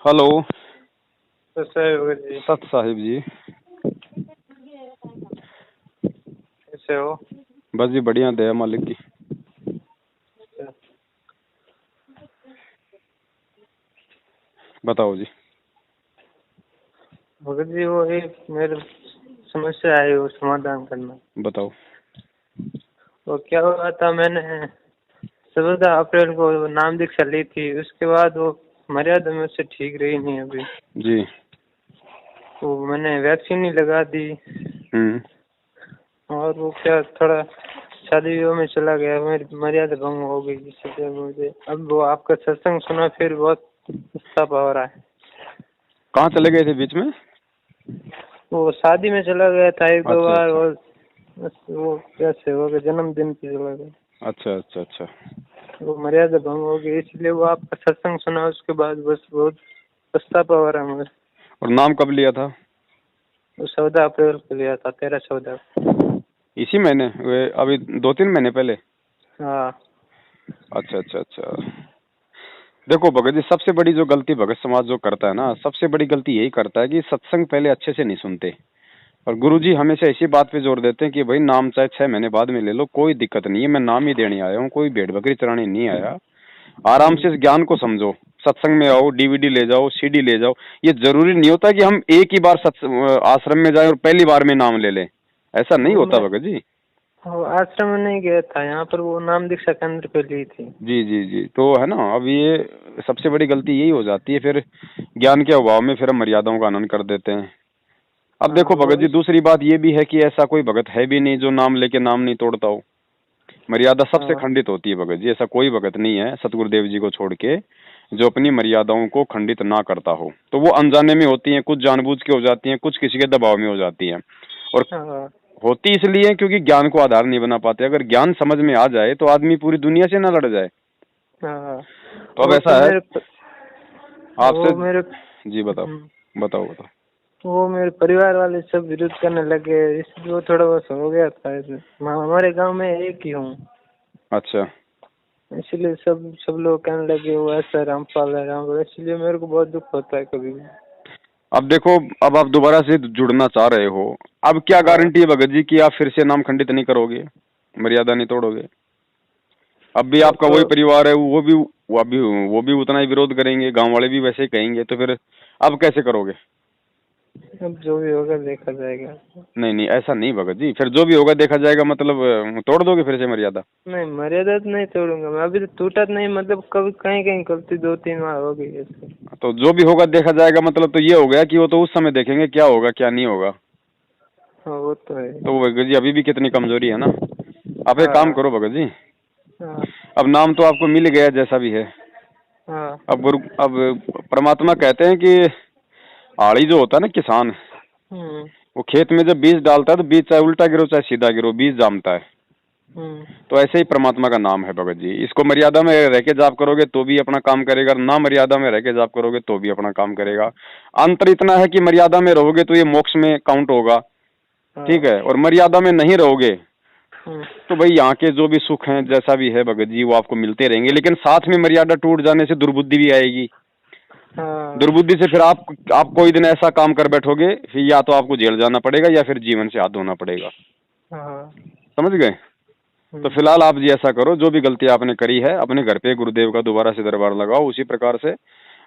Hello. तो sir जी सत साहिब जी। कैसे हो? बस जी बढ़िया, दया मालिक की। बताओ जी। भगत जी वो एक मेरे समस्या आई, वो समाधान करना। बताओ। वो क्या हुआ था, मैंने 14 अप्रैल को नाम दीक्षा ली थी, उसके बाद वो मर्यादा में से ठीक रही नहीं अभी। जी। वो मैंने वैक्सीन ही लगा दी और वो क्या थोड़ा शादी विवाह में चला गया, मेरी मर्यादा भंग हो गई, इसलिए मुझे अब वो आपका सत्संग सुना फिर बहुत पछतावा हो रहा है। कहाँ चले गए थे बीच में? वो शादी में चला गया था एक दो अच्छा बार, अच्छा और वो कैसे हो गया, जन्मदिन पे चला गया। अच्छा अच्छा अच्छा। वो मर्यादा भंग हो गई, इसलिए वो आपका सत्संग सुना, उसके बाद बस बहुत पछतावा हो रहा है मुझे। और नाम कब लिया था? वो 14 अप्रैल को लिया था, 13-14। इसी महीने? वे अभी 2-3 महीने पहले? हाँ। अच्छा अच्छा अच्छा। देखो भगत जी, सबसे बड़ी जो गलती भगत समाज जो करता है ना, सबसे बड़ी गलती यही करता है कि सत्संग पहले अच्छे से नहीं सुनते। और गुरुजी हमेशा इसी बात पे जोर देते हैं कि भाई नाम चाहे 6 महीने बाद में ले लो, कोई दिक्कत नहीं है, मैं नाम ही देने आया हूँ, कोई भेड़ बकरी चराने नहीं आया। आराम से इस ज्ञान को समझो, सत्संग में आओ, डीवीडी ले जाओ, सीडी ले जाओ। ये जरूरी नहीं होता कि हम एक ही बार आश्रम में जाएं और पहली बार में नाम ले लें, ऐसा नहीं वो होता मैं भगत जी। वो आश्रम में नहीं गया था, यहाँ पर वो नाम दीक्षा केंद्र पे ली थी। जी जी जी, तो है ना, अब ये सबसे बड़ी गलती यही हो जाती है, फिर ज्ञान के अभाव में फिर हम मर्यादाओं का आनंद कर देते हैं। अब हाँ देखो वो भगत जी, दूसरी बात ये भी है कि ऐसा कोई भगत है भी नहीं जो नाम लेके नाम नहीं तोड़ता हो। मर्यादा सबसे हाँ खंडित होती है भगत जी, ऐसा कोई भगत नहीं है सतगुरुदेव जी को छोड़ के जो अपनी मर्यादाओं को खंडित ना करता हो। तो वो अनजाने में होती हैं, कुछ जानबूझ के हो जाती हैं, कुछ किसी के दबाव में हो जाती हैं। और हाँ होती इसलिए क्योंकि ज्ञान को आधार नहीं बना पाते। अगर ज्ञान समझ में आ जाए तो आदमी पूरी दुनिया से ना लड़ जाए। हाँ। तो अब वो तो ऐसा है आपसे। वो मेरे जी बताओ। बताओ बताओ। वो मेरे परिवार वाले सब विरोध करने लगे, इसलिए वो थोड़ा बहुत हो गया था। हमारे गांव में एक ही हूँ, अच्छा। इसलिए सब लोग कहने लगे वो ऐसा रामपाल है, रामपाल, इसलिए मेरे को बहुत दुख होता है कभी भी। अब देखो, अब आप दोबारा से जुड़ना चाह रहे हो, अब क्या हाँ गारंटी है भगत जी कि आप फिर से नाम खंडित नहीं करोगे, मर्यादा नहीं तोड़ोगे? अब भी वो आपका तो वही परिवार है, वो भी उतना ही विरोध करेंगे, गांव वाले भी वैसे ही कहेंगे, तो फिर अब कैसे करोगे? अब जो भी होगा देखा जाएगा। नहीं नहीं, ऐसा नहीं भगत जी, फिर जो भी होगा देखा जाएगा मतलब तोड़ दोगे फिर से मर्यादा? नहीं, मर्यादा तो नहीं तोड़ूंगा मैं, अभी तो टूटा तो नहीं, मतलब कभी कहीं कहीं गलती 2-3 बार हो गई ऐसे। तो जो भी होगा देखा जाएगा, मतलब तो ये हो गया कि वो तो उस समय देखेंगे क्या होगा क्या नहीं होगा। हाँ वो तो है। तो भगत जी अभी भी कितनी कमजोरी है ना। आप एक काम हाँ करो भगत जी, हाँ अब नाम तो आपको मिल गया जैसा भी है। हाँ। अब परमात्मा कहते हैं कि आड़ी जो होता है ना, किसान, हम्म वो खेत में जब बीज डालता है तो बीज चाहे उल्टा गिरो चाहे सीधा गिरो, बीज जामता है। हम्म तो ऐसे ही परमात्मा का नाम है भगत जी, इसको मर्यादा में रह के जाप करोगे तो भी अपना काम करेगा, ना मर्यादा में रह के जाप करोगे तो भी अपना काम करेगा। अंतर इतना है कि मर्यादा में रहोगे तो ये मोक्ष में काउंट होगा, ठीक हाँ। है, और मर्यादा में नहीं रहोगे हम्म तो भाई यहाँ के जो भी सुख हैं जैसा भी है भगत जी वो आपको मिलते रहेंगे, लेकिन साथ में मर्यादा टूट जाने से दुर्बुद्धि भी आएगी। हाँ दुर्बुद्धि से फिर आप कोई दिन ऐसा काम कर बैठोगे, फिर या तो आपको जेल जाना पड़ेगा या फिर जीवन से हाथ धोना पड़ेगा। हाँ। समझ गए? तो हम्म फिलहाल आप जी ऐसा करो, जो भी गलती आपने करी है अपने घर पे गुरुदेव का दोबारा से दरबार लगाओ उसी प्रकार से,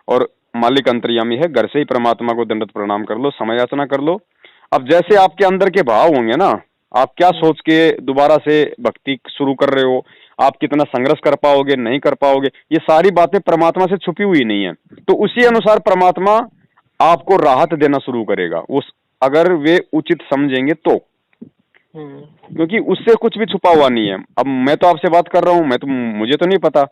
और मालिक अंतर्यामी है, घर से ही परमात्मा को दंडवत प्रणाम कर लो, समय याचना कर लो। अब जैसे हम्म आपके अंदर के भाव होंगे ना, आप क्या सोच के दोबारा से भक्ति शुरू कर रहे हो, आप कितना संघर्ष कर पाओगे नहीं कर पाओगे, ये सारी बातें परमात्मा से छुपी हुई नहीं है। तो उसी अनुसार परमात्मा आपको राहत देना शुरू करेगा, उस अगर वे उचित समझेंगे तो, हम्म। क्योंकि उससे कुछ भी छुपा हुआ नहीं है। अब मैं तो आपसे बात कर रहा हूँ, मुझे तो नहीं पता,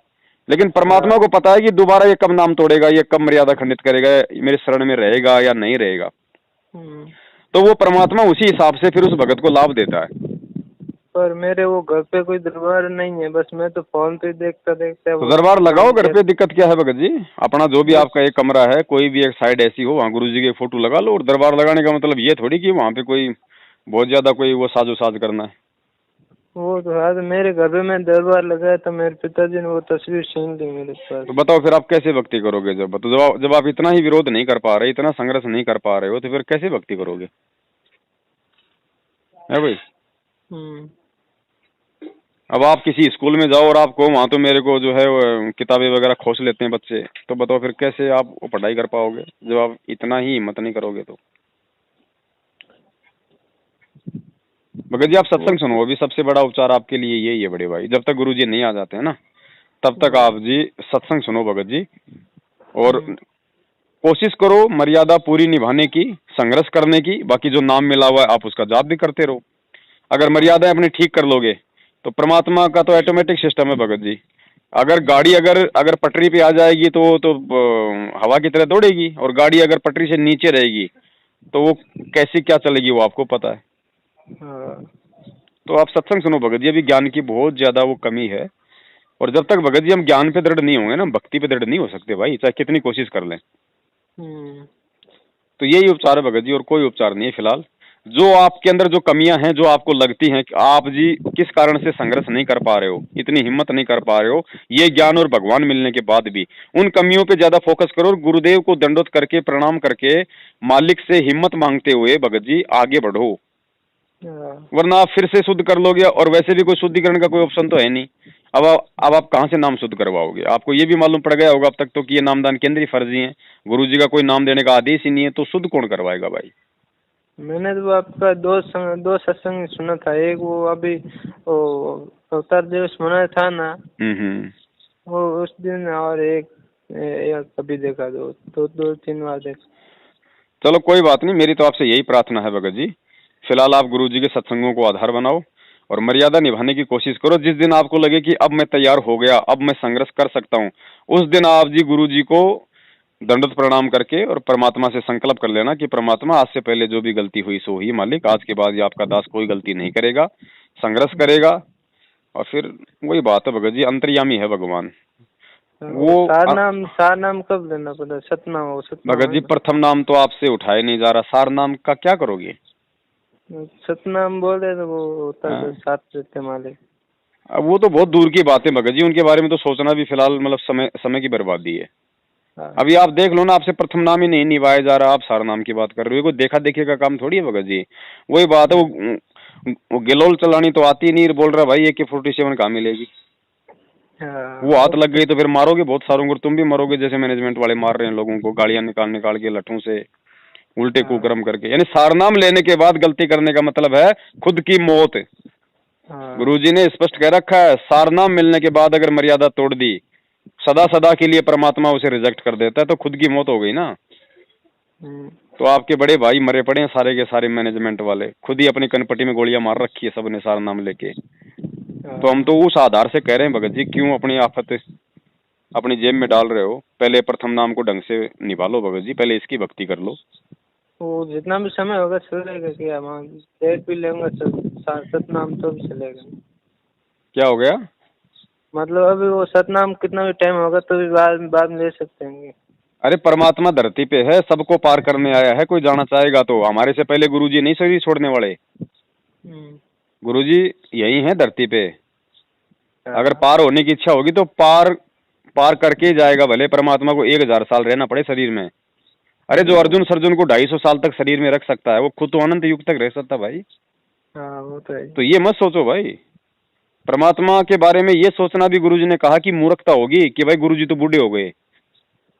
लेकिन परमात्मा हाँ। को पता है कि दोबारा ये कब नाम तोड़ेगा, ये कब मर्यादा खंडित करेगा, मेरे शरण में रहेगा या नहीं रहेगा। हम्म। तो वो परमात्मा उसी हिसाब से फिर उस भगत को लाभ देता है। पर मेरे वो घर पे कोई दरबार नहीं है, बस मैं तो फोन पे देखता देखता तो वो दरबार लगाओ नाम घर लिया। पे, दिक्कत क्या है भगत जी? अपना जो भी बस आपका एक कमरा है, कोई भी एक साइड ऐसी हो, वहाँ गुरु जी की फोटो लगा लो, और दरबार लगाने का मतलब ये थोड़ी कि वहाँ पे कोई बहुत ज्यादा कोई वो साजो साज करना है। वो तो आज मेरे घर पे मैं दरबार लगाया था, मेरे पिताजी ने वो तस्वीर छीन ली मेरे पास। तो बताओ फिर आप कैसे भक्ति करोगे? जब आप इतना ही विरोध नहीं कर पा रहे, इतना संघर्ष नहीं कर पा रहे हो, तो फिर कैसे भक्ति करोगे? है भाई। हम्म। अब आप किसी स्कूल में जाओ और आपको वहाँ तो मेरे को जो है किताबें वगैरह खोस लेते हैं बच्चे, तो बताओ फिर कैसे आप वो पढ़ाई कर पाओगे जब आप इतना ही हिम्मत नहीं करोगे तो? भगत जी आप सत्संग सुनो, अभी सबसे बड़ा उपचार आपके लिए यही है बड़े भाई। जब तक गुरु जी नहीं आ जाते हैं ना, तब तक आप जी सत्संग सुनो भगत जी, और कोशिश करो मर्यादा पूरी निभाने की, संघर्ष करने की। बाकी जो नाम मिला हुआ है आप उसका जाप भी करते रहो। अगर मर्यादा अपनी ठीक कर लोगे तो परमात्मा का तो ऑटोमेटिक सिस्टम है भगत जी। अगर गाड़ी अगर अगर पटरी पे आ जाएगी तो हवा की तरह दौड़ेगी, और गाड़ी अगर पटरी से नीचे रहेगी तो वो कैसी क्या चलेगी वो आपको पता है। हाँ। तो आप सत्संग सुनो भगत जी, अभी ज्ञान की बहुत ज्यादा वो कमी है, और जब तक भगत जी हम ज्ञान पे दृढ़ नहीं होंगे ना, भक्ति पे दृढ़ नहीं हो सकते भाई, चाहे कितनी कोशिश कर लें। तो यही उपचार है भगत जी, और कोई उपचार नहीं है फिलहाल। जो आपके अंदर जो कमियां हैं, जो आपको लगती हैं कि आप जी किस कारण से संघर्ष नहीं कर पा रहे हो, इतनी हिम्मत नहीं कर पा रहे हो, ये ज्ञान और भगवान मिलने के बाद भी उन कमियों पे ज्यादा फोकस करो, और गुरुदेव को दंडोत करके प्रणाम करके मालिक से हिम्मत मांगते हुए भगत जी आगे बढ़ो। वरना आप फिर से शुद्ध कर लोगे, और वैसे भी कोई शुद्धिकरण का कोई ऑप्शन तो है नहीं। अब आप कहाँ से नाम शुद्ध करवाओगे? आपको ये भी मालूम पड़ गया होगा अब तक तो कि ये नामदान केंद्र ही फर्जी है, गुरु जी का कोई नाम देने का आदेश ही नहीं है, तो शुद्ध कौन करवाएगा भाई? मैंने तो आपका दो सत्संग सुना था। एक वो अभी वो अवतार दिवस मनाया था ना, वो उस दिन, और एक कभी देखा, दो तीन बार देखा। चलो कोई बात नहीं, मेरी तो आपसे यही प्रार्थना है भगत जी, फिलहाल आप गुरु जी के सत्संगों को आधार बनाओ और मर्यादा निभाने की कोशिश करो। जिस दिन आपको लगे कि अब मैं तैयार हो गया, अब मैं संघर्ष कर सकता हूँ, उस दिन आप जी गुरु जी को दंडवत प्रणाम करके और परमात्मा से संकल्प कर लेना कि परमात्मा आज से पहले जो भी गलती हुई सो हुई मालिक, आज के बाद ये आपका दास कोई गलती नहीं करेगा, संघर्ष करेगा। और फिर वही बात है भगत जी, अंतर्यामी है भगवान। वो सार नाम कब लेना पड़ा? सतनाम भगत जी प्रथम नाम तो आपसे उठाए नहीं जा रहा, सार नाम का क्या करोगे? सतनाम बोले तो वो होता है साथ रहते मालिक। अब वो तो बहुत दूर की बात है भगत जी, उनके बारे में तो सोचना भी फिलहाल मतलब समय की बर्बादी है। अभी आप देख लो ना, आपसे प्रथम नाम ही नहीं निभाया जा रहा, आप सार नाम की बात कर रहे हो। कोई देखा देखी का काम थोड़ी है भगत जी। वही बात है, वो गिलोल चलानी तो आती नहीं, बोल रहा भाई AK-47 कहाँ मिलेगी? वो हाथ लग गई तो फिर मारोगे बहुत सारों को, तुम भी मरोगे जैसे मैनेजमेंट वाले मार रहे हैं लोगों को, गाड़ियां निकाल के लट्ठों से उल्टे कुकर्म करके। यानी सारनाम लेने के बाद गलती करने का मतलब है खुद की मौत। गुरुजी ने स्पष्ट कह रखा है, सारनाम मिलने के बाद अगर मर्यादा तोड़ दी, सदा सदा के लिए परमात्मा उसे रिजेक्ट कर देता है, तो खुद की मौत हो गई ना। तो आपके बड़े भाई मरे पड़े हैं सारे के सारे मैनेजमेंट वाले, खुद ही अपनी कनपट्टी में गोलियां मार रखी है सबने सारनाम लेके। तो हम तो उस आधार से कह रहे हैं भगत जी, क्यों अपनी आफत अपनी जेब में डाल रहे हो? पहले प्रथम नाम को ढंग से निभा लो भगत जी, पहले इसकी भक्ति कर लो। वो जितना भी समय होगा चलेगा, क्या डेट भी लेंगे सतनाम तो भी चलेगा। क्या हो गया? मतलब अभी वो सतनाम कितना भी टाइम होगा तो भी बाद में ले सकते हैं। अरे परमात्मा धरती पे है, सबको पार करने आया है, कोई जाना चाहेगा तो। हमारे से पहले गुरुजी नहीं शरीर छोड़ने वाले, गुरुजी यही है धरती पे। अगर पार होने की इच्छा होगी तो पार करके ही जाएगा, भले परमात्मा को 1000 साल रहना पड़े शरीर में। अरे जो अर्जुन सर्जुन को 250 साल तक शरीर में रख सकता है, वो खुद तो अनंत युग तक रह सकता भाई। वो तो है। तो ये मत सोचो भाई, परमात्मा के बारे में ये सोचना भी गुरुजी ने कहा कि मूर्खता होगी कि भाई गुरुजी तो बूढ़े हो गए।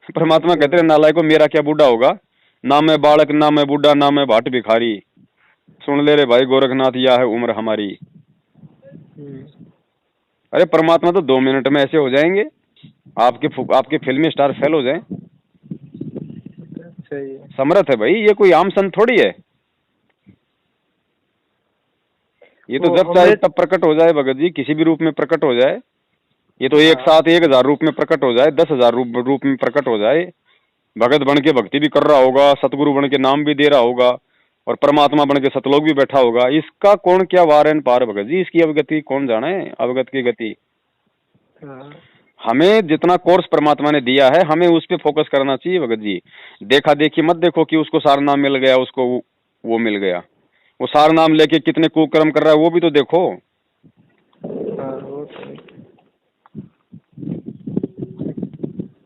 परमात्मा कहते हैं नालायक को, मेरा क्या बूढ़ा होगा, ना मैं बालक ना मैं बूढ़ा ना मैं भाट भिखारी, सुन ले रे भाई गोरखनाथ यह है उम्र हमारी। अरे परमात्मा तो 2 मिनट में ऐसे हो जाएंगे, आपके फिल्मी स्टार फेल हो जाए। समर्थ है भाई, ये कोई आम संत थोड़ी है। ये तो जब चाहे तब प्रकट हो जाए भगत जी, किसी भी रूप में प्रकट हो जाए। ये तो एक साथ 1000 रूप में प्रकट हो जाए, 10,000 रूप में प्रकट हो जाए, भगत बन के भक्ति भी कर रहा होगा, सतगुरु बन के नाम भी दे रहा होगा, और परमात्मा बन के सतलोक भी बैठा होगा। इसका कौन क्या वार एन पार भगत जी, इसकी अवगति कौन जाने, अवगत की गति। हमें जितना कोर्स परमात्मा ने दिया है, हमें उस पर फोकस करना चाहिए भगत जी। देखा देखी मत देखो कि उसको सार नाम मिल गया, उसको वो मिल गया। वो सार नाम लेके कितने कुकर्म कर रहा है वो भी तो देखो।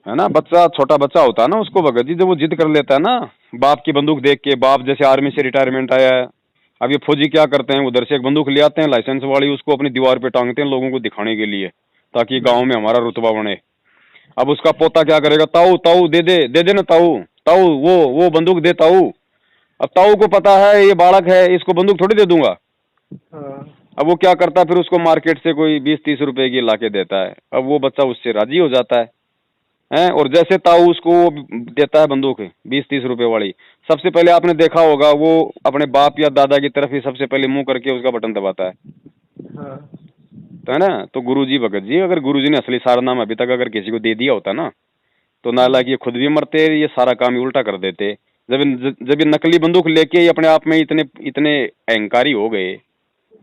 है ना। बच्चा, छोटा बच्चा होता है ना, उसको भगत जी जब वो जिद कर लेता है ना, बाप की बंदूक देख के, बाप जैसे आर्मी से रिटायरमेंट आया है, अब ये फौजी क्या करते हैं, उधर से एक बंदूक ले आते हैं लाइसेंस वाली, उसको अपनी दीवार पे टांगते हैं लोगों को दिखाने के लिए, ताकि गांव में हमारा रुतबा बने। अब उसका पोता क्या करेगा, ताऊ ताऊ दे दे ना ताऊ, ताऊ वो बंदूक दे ताऊ। अब ताऊ को पता है ये बालक है, इसको बंदूक थोड़ी दे दूंगा। अब वो क्या करता है, फिर उसको मार्केट से कोई 20-30 रुपए की लाके देता है। अब वो बच्चा उससे राजी हो जाता है, हैं, और जैसे ताऊ उसको देता है बंदूक 20-30 रुपए वाली, सबसे पहले आपने देखा होगा वो अपने बाप या दादा की तरफ ही सबसे पहले मुंह करके उसका बटन दबाता है। तो है ना। तो गुरुजी भगत जी, अगर गुरुजी ने असली सारनामा अभी तक अगर किसी को दे दिया होता ना, तो नालायक ये खुद भी मरते, ये सारा काम ही उल्टा कर देते। जब ये नकली बंदूक लेके ये अपने आप में इतने इतने अहंकारी हो गए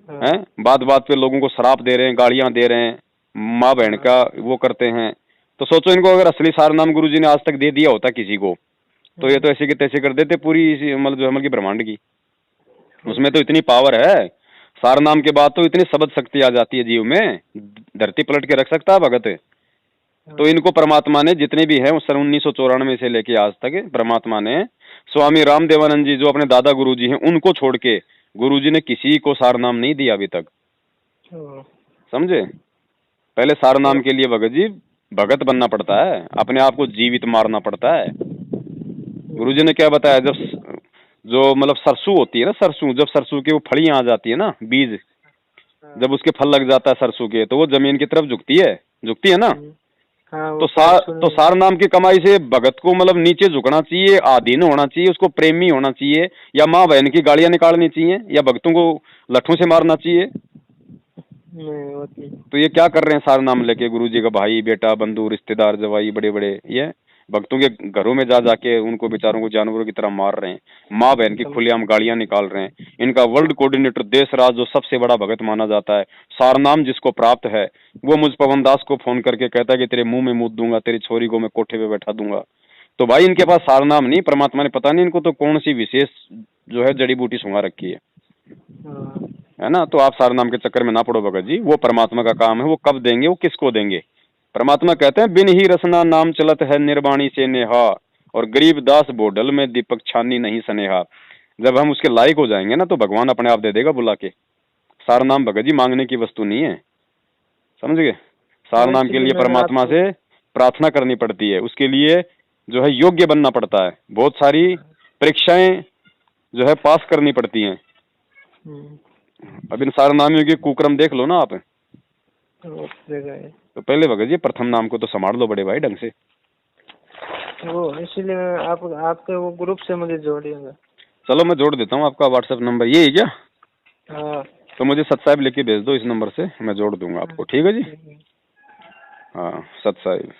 हैं, बात बात पे लोगों को शराब दे रहे हैं, गालियां दे रहे हैं, माँ बहन का वो करते हैं, तो सोचो इनको अगर असली सारनाम गुरुजी ने आज तक दे दिया होता किसी को, तो ये तो ऐसे के तैसे कर देते पूरी मतलब जो हमल की ब्रह्मांड की। उसमें तो इतनी पावर है, सारनाम के बाद तो इतनी शब्द शक्ति आ जाती है जीव में, धरती पलट के रख सकता है भगत। तो इनको परमात्मा ने जितने भी हैं, सन 1994 से लेके आज तक परमात्मा ने स्वामी रामदेवानंद जी जो अपने दादा गुरु जी हैं उनको छोड़ के गुरुजी ने किसी को सारनाम नहीं दिया अभी तक, समझे। पहले सारनाम के लिए भगत जी भगत बनना पड़ता है, अपने आप को जीवित मारना पड़ता है। गुरुजी ने क्या बताया, जब जो मतलब सरसों होती है ना, सरसों, जब सरसों की वो फलियां आ जाती है ना, बीज जब उसके फल लग जाता है सरसों के, तो वो जमीन की तरफ झुकती है ना। तो सार नाम की कमाई से भगत को मतलब नीचे झुकना चाहिए, आधीन होना चाहिए, उसको प्रेमी होना चाहिए, या माँ बहन की गालियां निकालनी चाहिए, या भक्तों को लट्ठों से मारना चाहिए। तो ये क्या कर रहे हैं सार नाम लेके, गुरुजी का भाई बेटा बंधु रिश्तेदार जवाई बड़े बड़े, ये भक्तों के घरों में जा जाके उनको बेचारों को जानवरों की तरह मार रहे हैं, माँ बहन की खुलेआम गालियां निकाल रहे हैं। इनका वर्ल्ड कोऑर्डिनेटर देश राज जो सबसे बड़ा भगत माना जाता है, सारनाम जिसको प्राप्त है, वो मुझ पवन दास को फोन करके कहता है कि तेरे मुंह में मूत दूंगा, तेरी छोरी को मैं कोठे पे बैठा दूंगा। तो भाई इनके पास सारनाम नहीं, परमात्मा ने पता नहीं इनको तो कौन सी विशेष जो है जड़ी बूटी सुंघा रखी है ना। तो आप सारनाम के चक्कर में ना पड़ो भगत जी, वो परमात्मा का काम है, वो कब देंगे, वो किसको देंगे। परमात्मा कहते हैं बिन ही रसना नाम चलत है निर्वाणी से नेहा, और गरीब दास बोडल में दीपक छानी नहीं सनेहा। जब हम उसके लायक हो जाएंगे ना, तो भगवान अपने आप दे देगा बुला के। सारनाम भगत जी मांगने की वस्तु नहीं है, समझ गए। सारनाम के लिए परमात्मा से प्रार्थना करनी पड़ती है, उसके लिए जो है योग्य बनना पड़ता है, बहुत सारी परीक्षाएं जो है पास करनी पड़ती हैं। अब इन सारनामियों के कुक्रम देख लो ना आप, तो पहले भगत जी प्रथम नाम को तो संभाल लो बड़े भाई ढंग से। वो इसीलिए आपके वो ग्रुप से मुझे जोड़िएगा। चलो मैं जोड़ देता हूँ, आपका व्हाट्सएप नंबर ये है क्या? हाँ। तो मुझे सत साहिब लिख के भेज दो, इस नंबर से मैं जोड़ दूंगा आपको, ठीक है जी। हाँ सत साहिब।